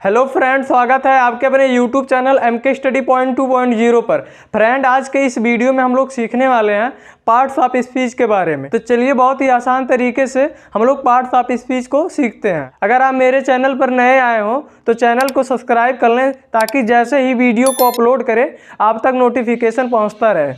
Hello friend, स्वागत है आपके अपने YouTube channel MK study point 2.0 पर। फ्रेंड, आज के इस वीडियो में हम लोग सीखने वाले हैं पार्ट्स ऑफ स्पीच के बारे में। तो चलिए बहुत ही आसान तरीके से हम लोग पार्ट्स ऑफ स्पीच को सीखते हैं। अगर आप मेरे चैनल पर नए आए हो तो चैनल को सब्सक्राइब कर लें ताकि जैसे ही वीडियो को अपलोड करें आप तक नोटिफिकेशन पहुँचता रहे।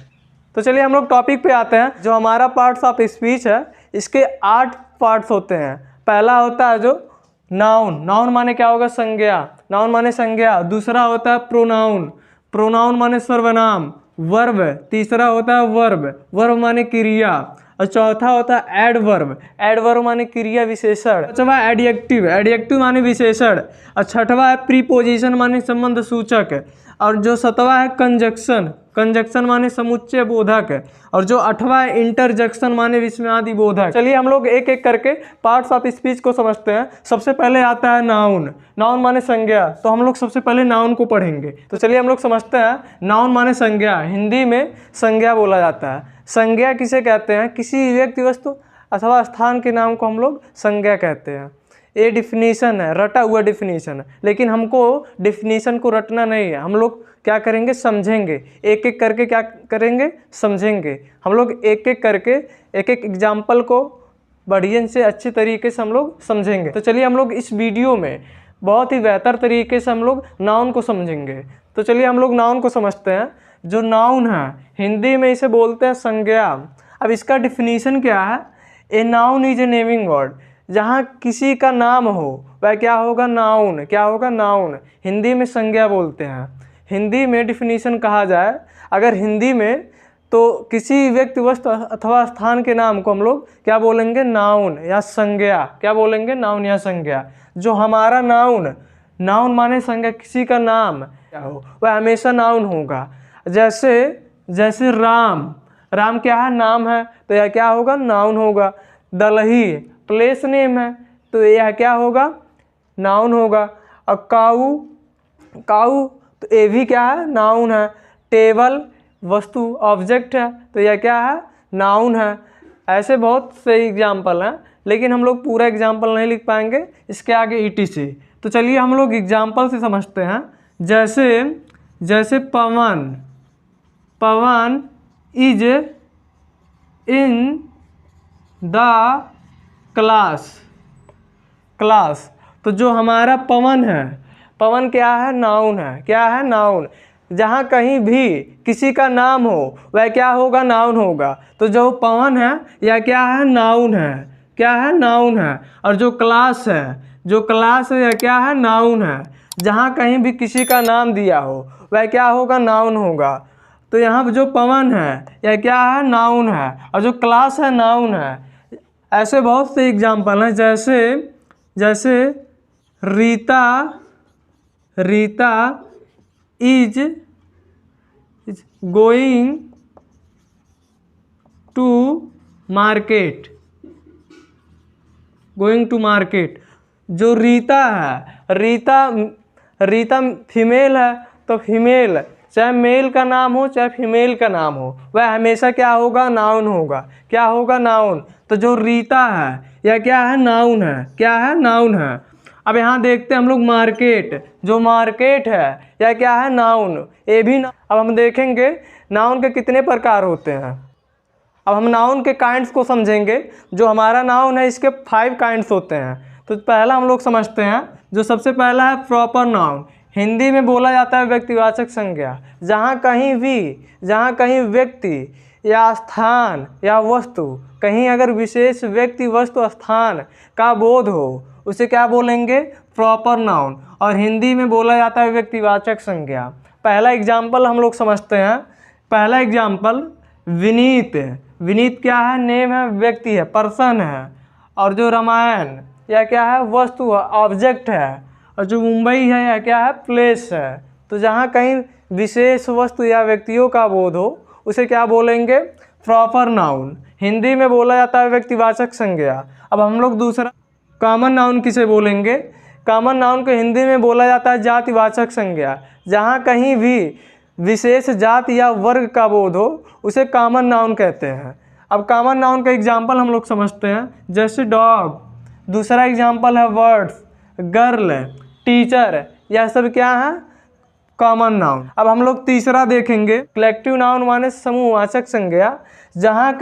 तो चलिए हम लोग टॉपिक पे आते हैं। जो हमारा पार्ट्स ऑफ स्पीच है इसके 8 पार्ट्स होते हैं। पहला होता है जो नाउन। नाउन माने क्या होगा? संज्ञा। नाउन माने संज्ञा। दूसरा होता है प्रोनाउन। प्रोनाउन माने सर्वनाम। वर्ब। तीसरा होता है वर्ब। वर्ब माने क्रिया। और चौथा होता है एडवर्ब। एडवर्ब माने क्रिया विशेषण। पांचवा एडजेक्टिव। एडजेक्टिव माने विशेषण। और छठवा है प्रीपोजिशन माने संबंध सूचक। और जो सातवां है कंजक्शन। कंजक्शन माने समुच्चय बोधक। और जो 8वां है इंटरजेक्शन माने विस्मयादि बोधक। चलिए हम लोग एक एक करके पार्ट्स ऑफ स्पीच को समझते हैं। सबसे पहले आता है नाउन। नाउन माने संज्ञा। तो हम लोग सबसे पहले नाउन को पढ़ेंगे। तो चलिए हम लोग समझते हैं। नाउन माने संज्ञा। हिंदी में संज्ञा बोला जाता है। संज्ञा किसे कहते हैं? किसी व्यक्ति, वस्तु अथवा स्थान के नाम को हम लोग संज्ञा कहते हैं। ये डिफिनीशन है, रटा हुआ डिफिनीशन है, लेकिन हमको डिफिनीशन को रटना नहीं है। हम लोग क्या करेंगे? समझेंगे। एक एक करके क्या करेंगे? समझेंगे। हम लोग एक एक करके एक एक एग्जाम्पल को बढ़िया से अच्छे तरीके से हम लोग समझेंगे। तो चलिए हम लोग इस वीडियो में बहुत ही बेहतर तरीके से हम लोग नाउन को समझेंगे। तो चलिए हम लोग नाउन को समझते हैं। जो नाउन है हिंदी में इसे बोलते हैं संज्ञा। अब इसका डिफिनीशन क्या है? A noun is a naming word. जहाँ किसी का नाम हो वह क्या होगा? नाउन। क्या होगा? नाउन। हिंदी में संज्ञा बोलते हैं। हिंदी में डिफिनीशन कहा जाए अगर हिंदी में, तो किसी व्यक्ति, वस्तु अथवा स्थान के नाम को हम लोग क्या बोलेंगे? नाउन या संज्ञा। क्या बोलेंगे? नाउन या संज्ञा। जो हमारा नाउन, नाउन माने संज्ञा, किसी का नाम क्या हो वह हमेशा नाउन होगा। जैसे राम। राम क्या है? नाम है, तो यह क्या होगा? नाउन होगा। दलही प्लेस नेम है, तो यह क्या होगा? नाउन होगा। और काऊ, काऊ तो ये भी क्या है? नाउन है। टेबल वस्तु ऑब्जेक्ट है, तो यह क्या है? नाउन है। ऐसे बहुत से एग्जाम्पल हैं, लेकिन हम लोग पूरा एग्जाम्पल नहीं लिख पाएंगे, इसके आगे ETC। तो चलिए हम लोग एग्जाम्पल से समझते हैं। जैसे Pawan. Pawan is in the class. Class, तो जो हमारा पवन है, पवन क्या है? नाउन है। क्या है? नाउन। जहाँ कहीं भी किसी का नाम हो वह क्या होगा? नाउन होगा। तो जो पवन है यह क्या है? नाउन है। क्या है? नाउन है। और जो क्लास है यह क्या है? नाउन है। जहाँ कहीं भी किसी का नाम दिया हो वह क्या होगा? नाउन होगा। तो यहाँ जो पवन है यह क्या है? नाउन है। और जो क्लास है नाउन है। ऐसे बहुत से एग्जाम्पल हैं। जैसे Rita is going to market. Going to market. जो रीता है, रीता फीमेल है, तो फीमेल चाहे मेल का नाम हो चाहे फीमेल का नाम हो वह हमेशा क्या होगा? नाउन होगा। क्या होगा? नाउन। तो जो रीता है यह क्या है? नाउन है। क्या है? नाउन है। अब यहाँ देखते हैं हम लोग मार्केट। जो मार्केट है यह क्या है? नाउन। ये भी अब हम देखेंगे नाउन के कितने प्रकार होते हैं। अब हम नाउन के काइंड्स को समझेंगे। जो हमारा नाउन है इसके 5 काइंड्स होते हैं। तो पहला हम लोग समझते हैं। जो सबसे पहला है प्रॉपर नाउन। हिंदी में बोला जाता है व्यक्तिवाचक संज्ञा। जहाँ कहीं व्यक्ति या स्थान या वस्तु, कहीं अगर विशेष व्यक्ति, वस्तु, स्थान का बोध हो उसे क्या बोलेंगे? Proper noun. और हिंदी में बोला जाता है व्यक्तिवाचक संज्ञा। पहला एग्जाम्पल हम लोग समझते हैं। पहला एग्जाम्पल विनीत। विनीत क्या है? नेम है, व्यक्ति है, पर्सन है। और जो रामायण यह क्या है? वस्तु है, ऑब्जेक्ट है। और जो मुंबई है यह क्या है? प्लेस है। तो जहाँ कहीं विशेष वस्तु या व्यक्तियों का बोध हो उसे क्या बोलेंगे? Proper noun. हिंदी में बोला जाता है व्यक्तिवाचक संज्ञा। अब हम लोग दूसरा कॉमन नाउन किसे बोलेंगे? कॉमन नाउन को हिंदी में बोला जाता है जातिवाचक संज्ञा। जहाँ कहीं भी विशेष जाति या वर्ग का बोध हो उसे कॉमन नाउन कहते हैं। अब कॉमन नाउन का एग्जाम्पल हम लोग समझते हैं। जैसे डॉग। दूसरा एग्जाम्पल है वर्ड्स, गर्ल, टीचर, यह सब क्या है, कॉमन नाउन। अब हम लोग तीसरा देखेंगे, कलेक्टिव नाउन माने समूहवाचक संज्ञा। जहाँ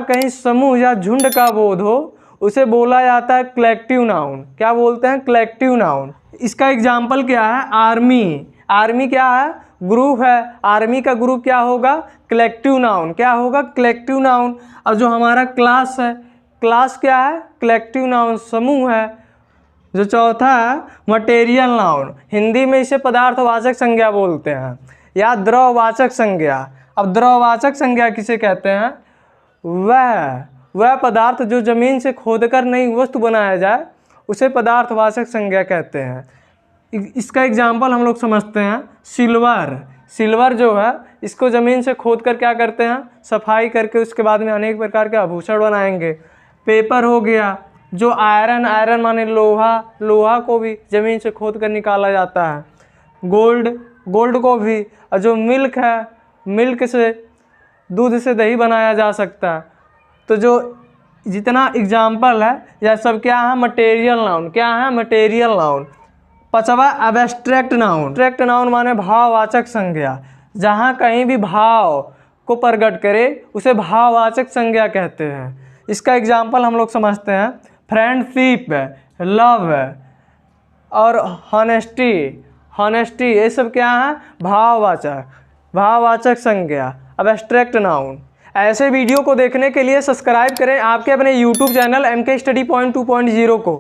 कहीं समूह या झुंड का बोध हो उसे बोला जाता है कलेक्टिव नाउन। क्या बोलते हैं, कलेक्टिव नाउन। इसका एग्जाम्पल क्या है, आर्मी। आर्मी क्या है, ग्रुप है। आर्मी का ग्रुप क्या होगा, कलेक्टिव नाउन। क्या होगा, कलेक्टिव नाउन। और जो हमारा क्लास है, क्लास क्या है, कलेक्टिव नाउन, समूह है। जो चौथा है मटेरियल नाउन, हिंदी में इसे पदार्थवाचक संज्ञा बोलते हैं या द्रववाचक संज्ञा। अब द्रववाचक संज्ञा किसे कहते हैं, वह पदार्थ जो जमीन से खोदकर नई वस्तु बनाया जाए उसे पदार्थवाचक संज्ञा कहते हैं। इसका एग्जाम्पल हम लोग समझते हैं, सिल्वर। सिल्वर जो है इसको ज़मीन से खोद कर क्या करते हैं, सफाई करके उसके बाद में अनेक प्रकार के आभूषण बनाएंगे। पेपर हो गया। जो आयरन, आयरन माने लोहा, लोहा को भी ज़मीन से खोद कर निकाला जाता है। गोल्ड, गोल्ड को भी। और जो मिल्क है, मिल्क से, दूध से दही बनाया जा सकता है। तो जो जितना एग्जाम्पल है यह सब क्या है, मटेरियल नाउन। क्या है, मटेरियल नाउन। पांचवा एब्स्ट्रैक्ट नाउन। एब्स्ट्रैक्ट नाउन माने भाववाचक संज्ञा। जहाँ कहीं भी भाव को प्रकट करे उसे भाववाचक संज्ञा कहते हैं। इसका एग्जाम्पल हम लोग समझते हैं, फ्रेंडशिप, लव और हॉनेस्टी। हॉनेस्टी ये सब क्या है, भाववाचक संज्ञा, एब्स्ट्रैक्ट नाउन। ऐसे वीडियो को देखने के लिए सब्सक्राइब करें आपके अपने YouTube channel MK Study Point 2.0 को।